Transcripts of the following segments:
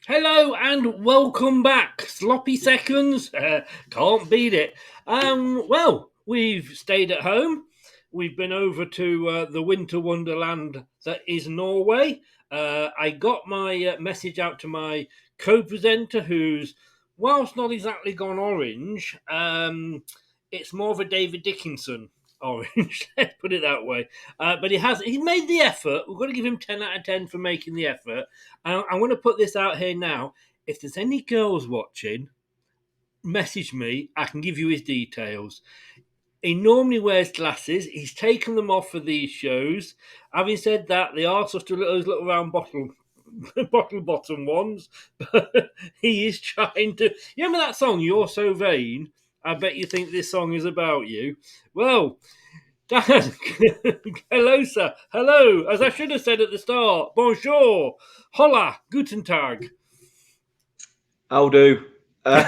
Hello and welcome back. Sloppy seconds, can't beat it. We've stayed at home. We've been over to the winter wonderland that is Norway. I got my message out to my co-presenter, who's, whilst not exactly gone orange, it's more of a David Dickinson orange. Let's put it that way. But he made the effort. We've got to give him 10 out of 10 for making the effort. I'm going to put this out here now. If there's any girls watching, message me. I can give you his details. He normally wears glasses. He's taken them off for these shows. Having said that, they are sort of those little round bottle bottom ones. But he is trying to. You remember that song, You're So Vain? I bet you think this song is about you. Well, Dan, hello, sir. Hello, as I should have said at the start. Bonjour. Hola. Guten Tag. I'll do. Oh,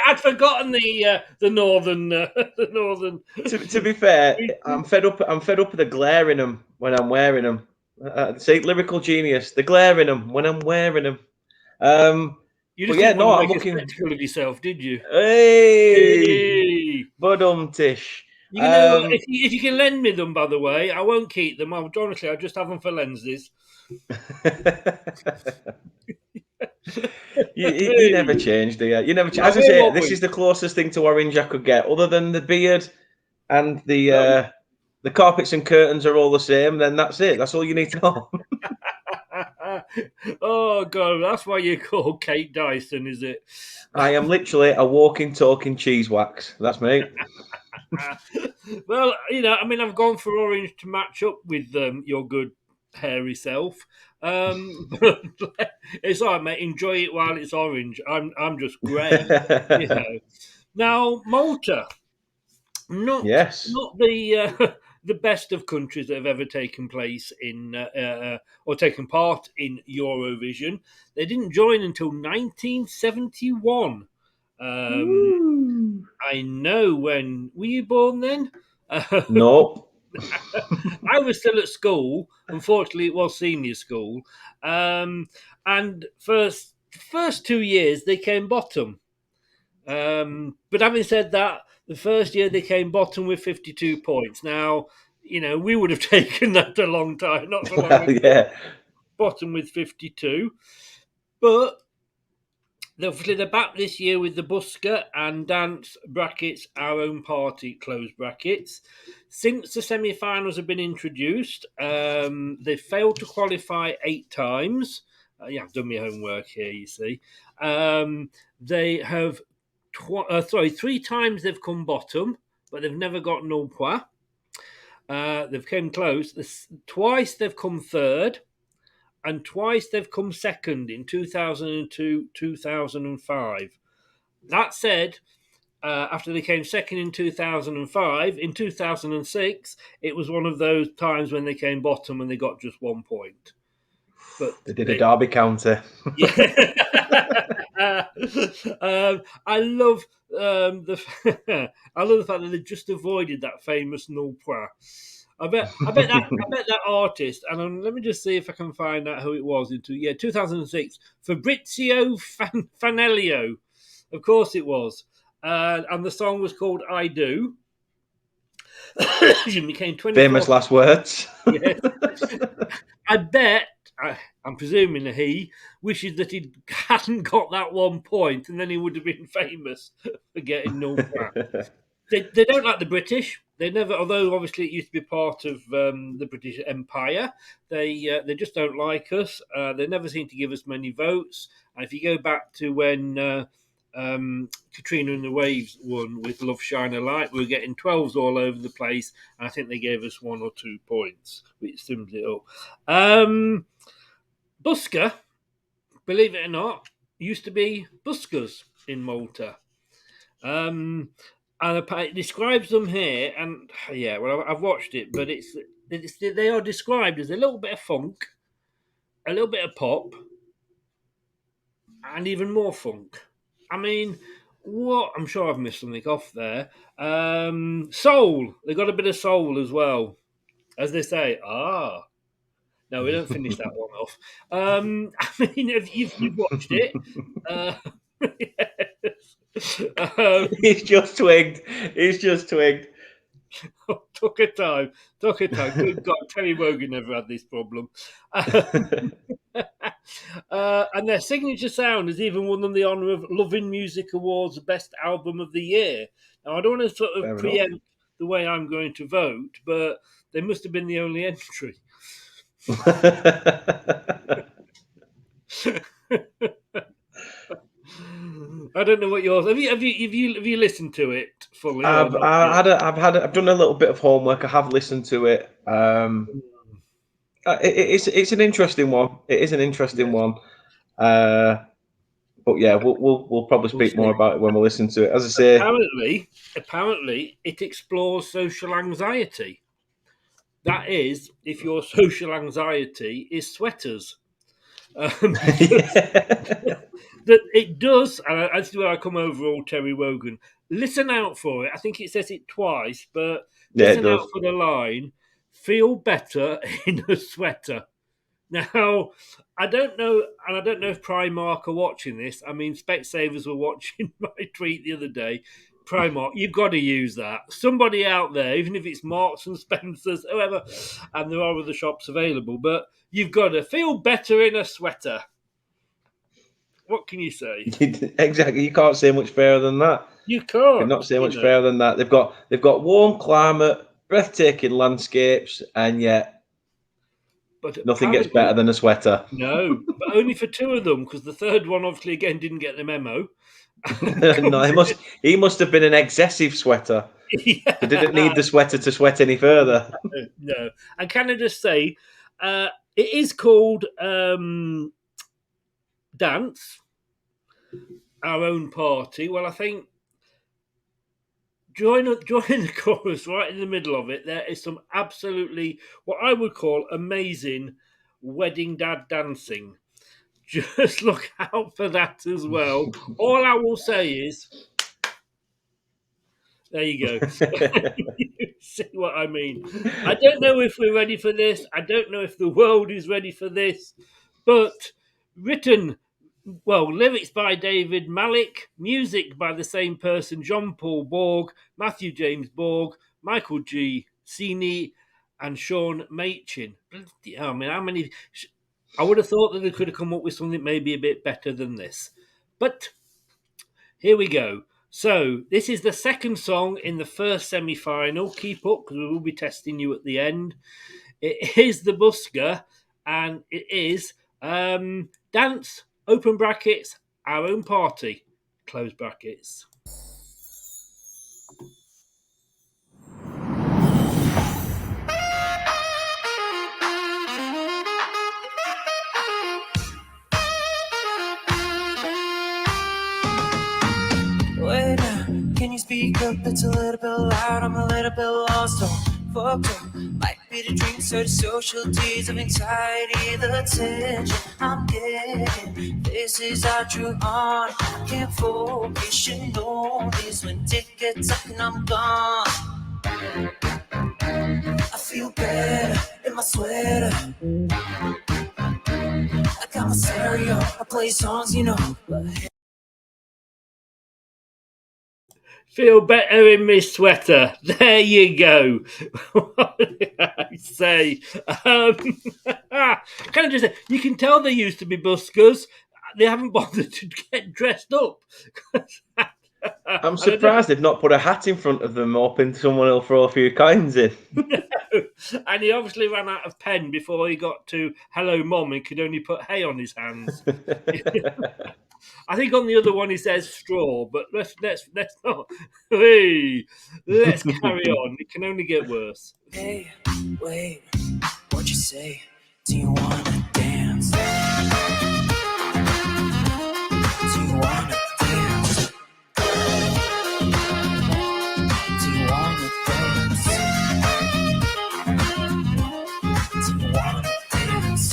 I'd forgotten the northern the northern. To be fair, I'm fed up. I'm fed up with the glare in them when I'm wearing them. See, lyrical genius. The glare in them when I'm wearing them. You But just yeah, didn't want no, to I'm make a looking. spectacle of yourself, did you? Hey, Hey. budumtish. You can know Um, if you can lend me them, by the way, I won't keep them. I'll just have them for lenses. you never Hey. change, do you? You never. No, As I we're say, this is always. the closest thing to orange I could get, other than the beard and No. the carpets and curtains are all the same. Then that's it. That's all you need to know. Oh god, that's why you're called Kate Dyson, is it? I am literally a walking, talking cheese wax. That's me. Well, I mean, I've gone for orange to match up with your good hairy self. But it's all right, mate. Enjoy it while it's orange. I'm just grey, you know. Now, Malta, not Yes. not the the best of countries that have ever taken place in or taken part in Eurovision. They didn't join until 1971. Um, Woo. I know. When were you born then? Nope. I was still at school. Unfortunately, it was senior school. And first 2 years they came bottom. But having said that, the first year they came bottom with 52 points. Now, we would have taken that a long time, not so long Well, ago. yeah. Bottom with 52. But obviously they're back this year with the Busker and dance brackets, our own party close brackets. Since the semi-finals have been introduced, they've failed to qualify 8 times. Yeah, I've done my homework here. You see, they have 3 times they've come bottom, but they've never got no point. They've came close. Twice they've come third, and twice they've come second in 2002, 2005. That said, after they came second in 2005, in 2006, it was one of those times when they came bottom and they got just 1 point. But They did a derby counter. yeah. I love I love the fact that they just avoided that famous no point. I bet that artist, and let me just see if I can find out who it was. 2006, Fabrizio Fanelio, of course it was, and the song was called "I Do." It came Famous 24. last words. Yes, I bet. I'm presuming that he wishes that he hadn't got that 1 point, and then he would have been famous for getting no point. They don't like the British. They never, although obviously it used to be part of the British Empire. They just don't like us. They never seem to give us many votes. And if you go back to when Katrina and the Waves won with "Love Shine a Light," we were getting 12s all over the place, and I think they gave us 1 or 2 points, which sums it up. Busker, believe it or not, used to be Buskers in Malta. And it describes them here, and yeah, well, I've watched it, but they are described as a little bit of funk, a little bit of pop, and even more funk. I mean, what? I'm sure I've missed something off there. Soul. They got a bit of soul as well, as they say. Ah, No, we don't finish that one off. I mean, if you've watched it, uh, yes. He's just twigged. He's just twigged. Took a time. Took a time. Good God, Terry Wogan never had this problem. And their signature sound has even won them the honour of Loving Music Awards Best Album of the Year. Now, I don't want to sort of Fair enough. preempt the way I'm going to vote, but they must have been the only entry. I don't know what yours. Have you listened to it fully or not? I've done a little bit of homework. I have listened to it. It's an interesting one. It is an interesting one. But yeah, we'll probably speak more about it when we listen to it. As I say, apparently, it explores social anxiety. That is, if your social anxiety is sweaters. That it does, and that's where I come over all Terry Wogan. Listen out for it. I think it says it twice, but yeah, it listen does. out for the line. Feel better in a sweater. Now, I don't know, and I don't know if Primark are watching this. I mean, Specsavers were watching my tweet the other day. Primark, you've got to use that. Somebody out there, even if it's Marks and Spencers, whoever, and there are other shops available, but you've got to feel better in a sweater. What can you say? Exactly. You can't say much fairer than that. You can't. Could not say much fairer than that. They've got warm climate, breathtaking landscapes, and yet But nothing gets better than a sweater. No, but only for two of them, because the third one obviously again didn't get the memo. No, he must have been an excessive sweater. Yeah. They didn't need the sweater to sweat any further. No. And can I just say, it is called Dance, Our Own Party. Well, I think join the chorus right in the middle of it. There is some absolutely, what I would call amazing wedding dad dancing. Just look out for that as well. All I will say is, there you go. You see what I mean? I don't know if we're ready for this. I don't know if the world is ready for this. But lyrics by David Malik, music by the same person, John Paul Borg, Matthew James Borg, Michael G. Cini, and Sean Machin. I mean, how many? I would have thought that they could have come up with something maybe a bit better than this. But here we go. So, this is the second song in the first semi-final. Keep up, because we will be testing you at the end. It is the Busker, and it is Dance, open brackets, Our Own Party, close brackets. Wait now, can you speak up? It's a little bit loud, I'm a little bit lost. Don't fuck up, might be the drinks or the social tease of anxiety, the tension I'm getting. This is our true on, can't focus, you know this. When tickets up and I'm gone, I feel better in my sweater. I got my stereo, I play songs, you know. Feel better in my sweater. There you go. What did I say? Can I just say, you can tell they used to be buskers. They haven't bothered to get dressed up. I'm surprised they've not put a hat in front of them, hoping someone will throw a few coins in. No. And he obviously ran out of pen before he got to "Hello, Mom," and could only put hay on his hands. I think on the other one he says straw, but let's not. Hey, let's carry on. It can only get worse. Hey, wait, what'd you say? Do you wanna dance? Do you wanna dance? Do you wanna dance? Do you wanna dance?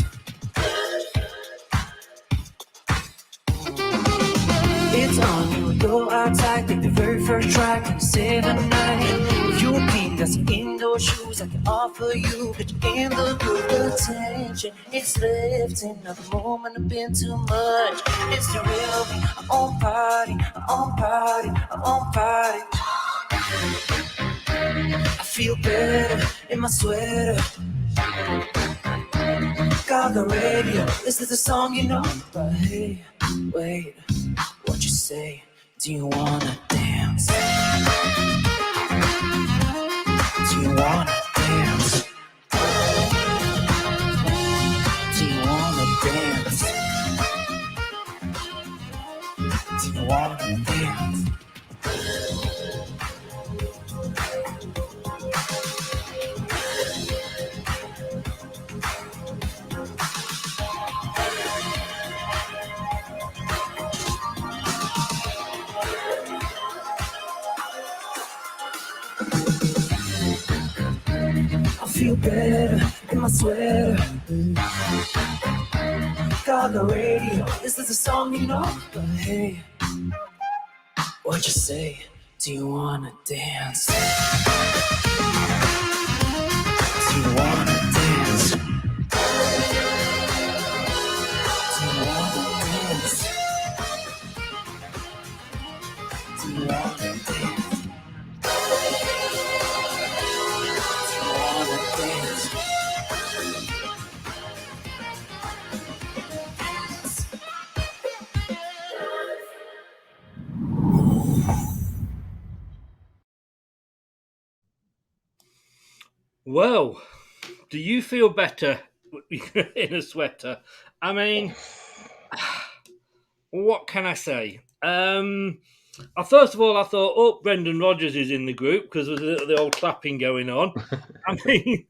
It's on, you go outside, take the very first track and save the night. If you're keen, that's indoor your shoes, I can offer you, but you in the good attention. It's lifting, now the moment I've been too much. It's the real me, I'm on party, I'm on party, I'm on party. I feel better in my sweater. Got the radio, this is the song you know. But hey, wait, what you say? Do you wanna dance? Do you wanna dance? Do you wanna dance? Do you wanna dance? I feel better in my sweater. Got the radio, this is the song you know. But hey, what you say? Do you wanna dance? Do you wanna dance? Do you wanna dance? Do you wanna dance? Do you wanna dance? Well, do you feel better in a sweater? I mean, what can I say? First of all, I thought, oh, Brendan Rodgers is in the group because there's the old clapping going on. I mean,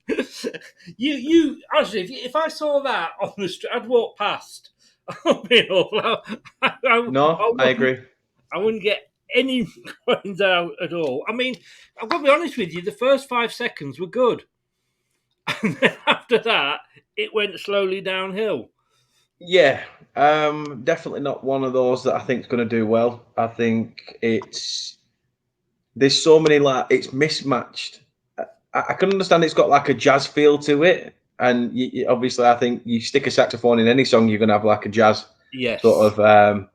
you actually, if I saw that on the street, I'd walk past. No, I agree. I wouldn't get any coins out at all. I mean, I've got to be honest with you, the first 5 seconds were good. And then after that, it went slowly downhill. Yeah, definitely not one of those that I think is going to do well. I think there's so many it's mismatched. I can understand it's got like a jazz feel to it, and obviously I think you stick a saxophone in any song, you're going to have like a jazz sort of a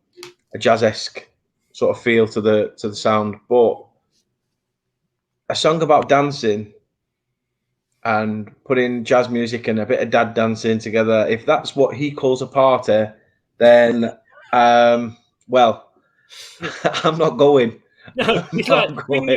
jazz-esque sort of feel to the sound. But a song about dancing and putting jazz music and a bit of dad dancing together, if that's what he calls a party, then well, I'm not going. No, it's like bring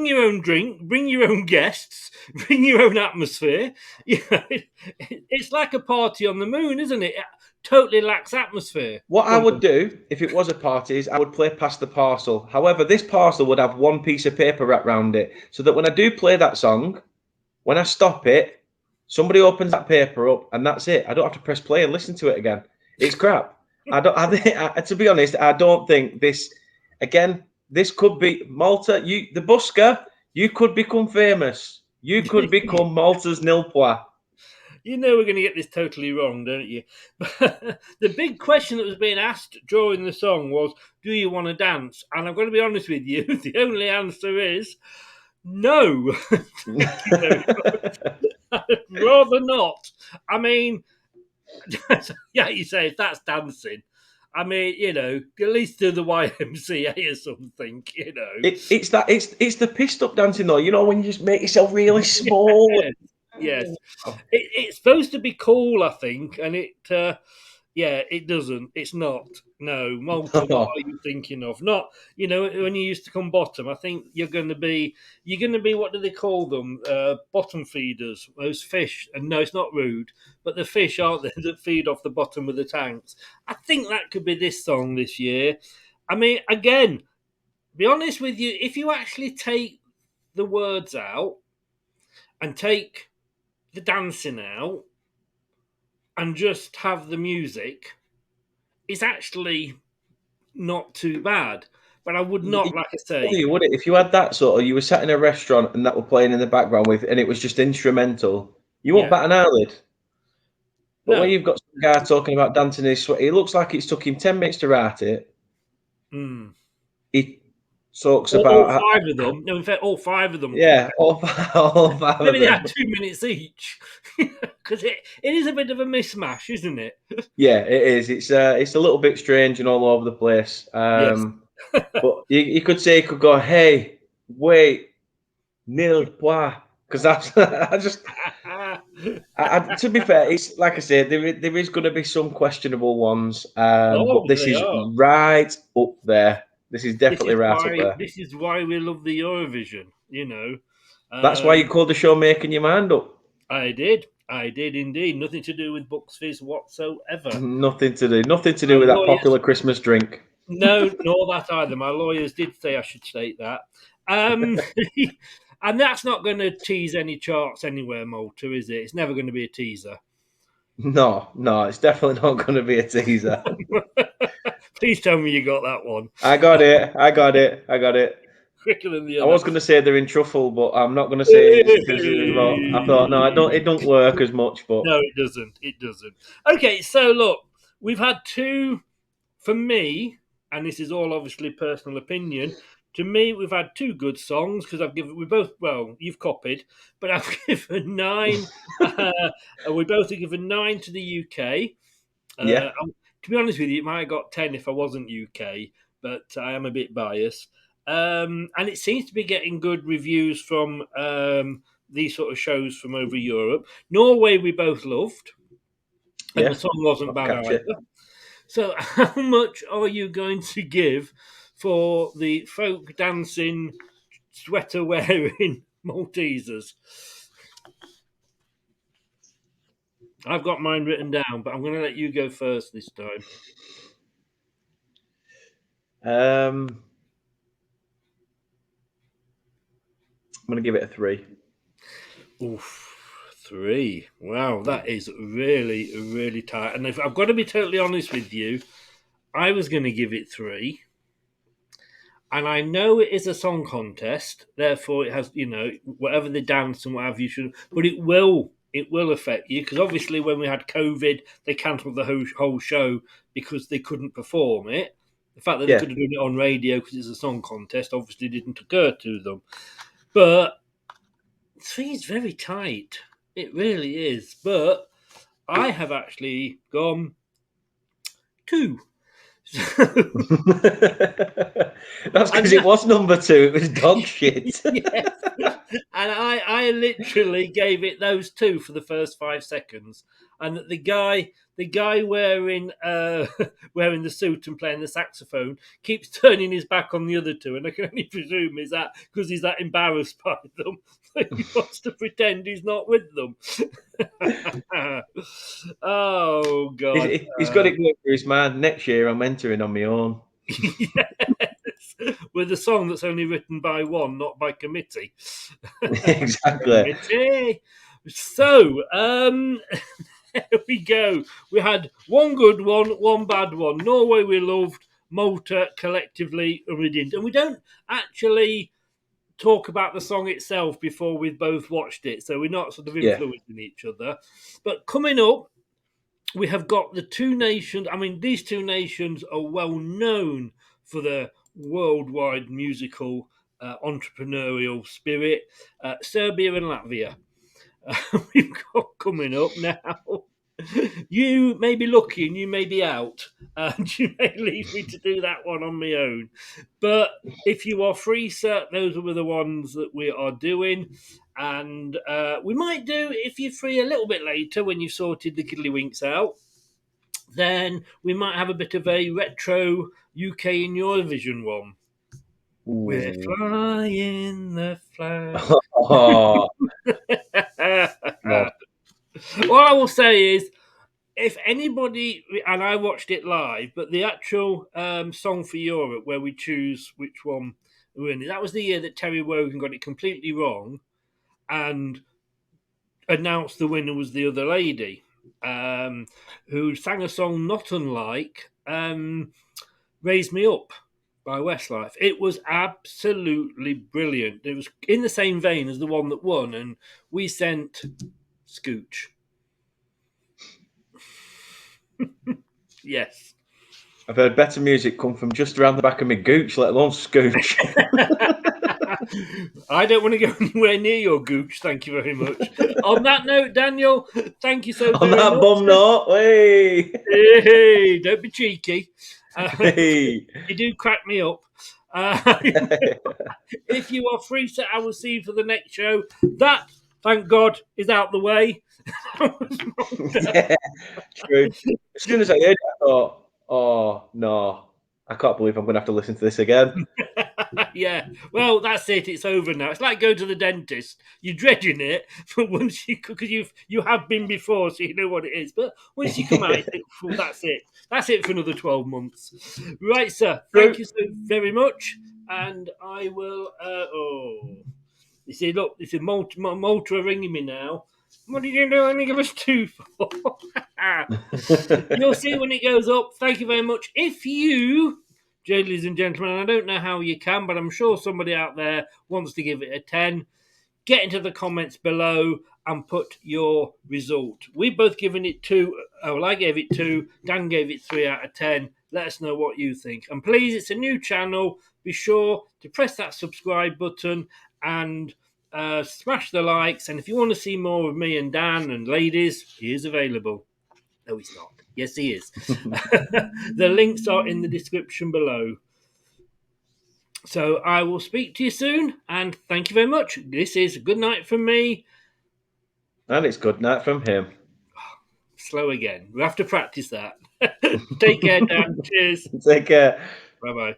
your own drink, bring your own guests, bring your own atmosphere. Yeah, it's like a party on the moon, isn't it? It totally lacks atmosphere. What I would do if it was a party is I would play past the parcel. However, this parcel would have one piece of paper wrapped around it, so that when I do play that song, when I stop it, somebody opens that paper up, and that's it. I don't have to press play and listen to it again. It's crap. To be honest, I don't think this. Again, this could be Malta. The Busker. You could become famous. You could become Malta's Nilpois. You know we're going to get this totally wrong, don't you? But the big question that was being asked during the song was, do you want to dance? And I'm going to be honest with you, the only answer is no. Rather not. I mean, yeah, you say if that's dancing. I mean, at least do the YMCA or something, It's the pissed up dancing though. You know, when you just make yourself really small. Yes. It's supposed to be cool, I think, and it doesn't. It's not. No, Malta, what are you thinking of? Not, when you used to come bottom, I think you're going to be, what do they call them? Bottom feeders, those fish. And no, it's not rude, but the fish, aren't they, that feed off the bottom of the tanks. I think that could be this song this year. I mean, again, be honest with you, if you actually take the words out and take the dancing out and just have the music, it's actually not too bad. But I would not, like I say, you would it if you had that sort of, you were sat in a restaurant and that were playing in the background and it was just instrumental. You won't bat an eyelid. But when you've got some guy talking about dancing in his sweat, it looks like it's took him 10 minutes to write it. Mm. He talks All about five of them. No, in fact, all five of them. yeah, all five of Maybe they them. had 2 minutes each, because it is a bit of a mismatch, isn't it? Yeah, it is. It's a little bit strange and all over the place. Yes. But you could say, you could go, hey, wait, nil pois, because that's to be fair, it's like I said, there is going to be some questionable ones, Oh, but this they is are. right up there. This is This definitely is right up why. there. This is why we love the Eurovision. You know, That's why you called the show "Making Your Mind Up." I did. I did indeed. Nothing to do with Bucks Fizz whatsoever. Nothing to do. Nothing to My do with that lawyers, popular Christmas drink. no, nor that either. My lawyers did say I should state that. Um, and that's not going to tease any charts anywhere, Malta, is it? It's never going to be a teaser. No, no, it's definitely not going to be a teaser. Please tell me you got that one I got it. I got it. I got it. quicker than the I other. was going to say they're in truffle, but I'm not going to say it's because. Well, I thought no, I don't. It don't work as much. But No, it doesn't. It doesn't. Okay, so look, we've had two, for me, and this is all obviously personal opinion. To me, we've had two good songs because I've given we both. Well, you've copied, but I've given nine. We both have given 9 to the UK. yeah, To be honest with you, it might have got 10 if I wasn't UK, but I am a bit biased. And it seems to be getting good reviews from these sort of shows from over Europe. Norway, we both loved, and the yeah, song wasn't I'll bad catch it. either. So, how much are you going to give for the folk dancing, sweater wearing Maltesers? I've got mine written down, but I'm going to let you go first this time. I'm going to give it a 3. Oof, 3. Wow, that is really, really tight. And if I've got to be totally honest with you, I was going to give it 3. And I know it is a song contest, therefore it has, whatever the dance and whatever you should, but it will affect you because obviously when we had COVID, they cancelled the whole show because they couldn't perform it. The fact that they Yeah, could have done it on radio because it's a song contest obviously didn't occur to them. But 3 is very tight. It really is. But I have actually gone 2. that's because And it was number 2. It was dog shit. yes. And I literally gave it those 2 for the first 5 seconds. And the guy wearing wearing the suit and playing the saxophone keeps turning his back on the other 2, and I can only presume is that because he's that embarrassed by them that he wants to pretend he's not with them. Oh God. He's got it going for his man. Next year, I'm entering on my own. Yes, with a song that's only written by one, not by committee. Exactly. Committee. So, there we go. We had one good one bad one. Norway we loved, Malta collectively we didn't. And we don't actually talk about the song itself before we've both watched it, so we're not sort of Yeah. influencing each other. But coming up, we have got the two nations. I mean, these two nations are well known for their worldwide musical entrepreneurial spirit. Serbia and Latvia. We've got coming up now. You may be lucky and you may be out, and you may leave me to do that one on my own. But if you are free, sir, those are the ones that we are doing. And we might do, if you're free a little bit later when you've sorted the Kiddlywinks out, then we might have a bit of a retro UK in Eurovision one. We're Ooh. flying the flag. Oh, God. All I will say is, if anybody, and I watched it live, but the actual song for Europe where we choose which one we're in, that was the year that Terry Wogan got it completely wrong and announced the winner was the other lady, who sang a song not unlike Raise Me Up by Westlife. It was absolutely brilliant. It was in the same vein as the one that won, and we sent Scooch. Yes. I've heard better music come from just around the back of my gooch, let alone scooch. I don't want to go anywhere near your gooch. Thank you very much. On that note, Daniel, thank you so On very that much. bum note, hey, Hey, don't be cheeky. hey. You do crack me up. If you are free, so I will see you for the next show. That, thank God, is out the way. Yeah, true. As soon as I heard it, I thought, oh no, I can't believe I'm going to have to listen to this again. Yeah, well, that's it. It's over now. It's like going to the dentist. You're dreading it, but once because you have been before, so you know what it is. But once you come out, you think, well, that's it. That's it for another 12 months. Right, sir. Thank True. you so very much, and I will. You see, look, this is Malta are ringing me now. What did you do? Only give us two for. You'll see when it goes up. Thank you very much. If you, ladies and gentlemen, I don't know how you can, but I'm sure somebody out there wants to give it a 10. Get into the comments below and put your result. We've both given it 2. Well, I gave it 2. Dan gave it 3 out of 10. Let us know what you think. And please, it's a new channel. Be sure to press that subscribe button and smash the likes. And if you want to see more of me and Dan and ladies, he is available. No, he's not. Yes, he is. The links are in the description below. So I will speak to you soon, and thank you very much. This is good night from me. And it's good night from him. Slow again. We have to practice that. Take care, Dan. Cheers. Take care. Bye-bye.